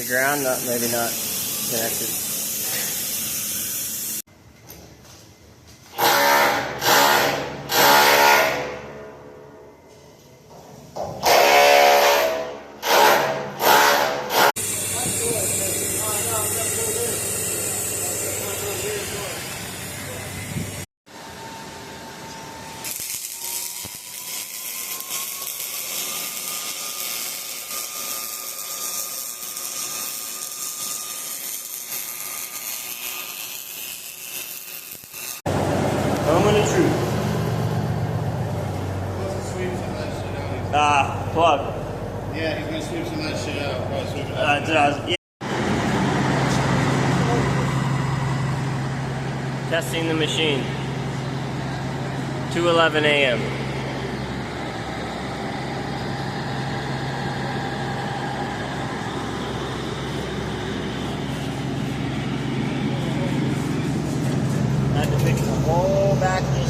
The ground, maybe not connected. Moment of truth. Plug. Yeah, he's gonna sweep some of that shit out. Probably sweep it out. Yeah. Testing the machine. 2:11 a.m. Had to fix the whole back end.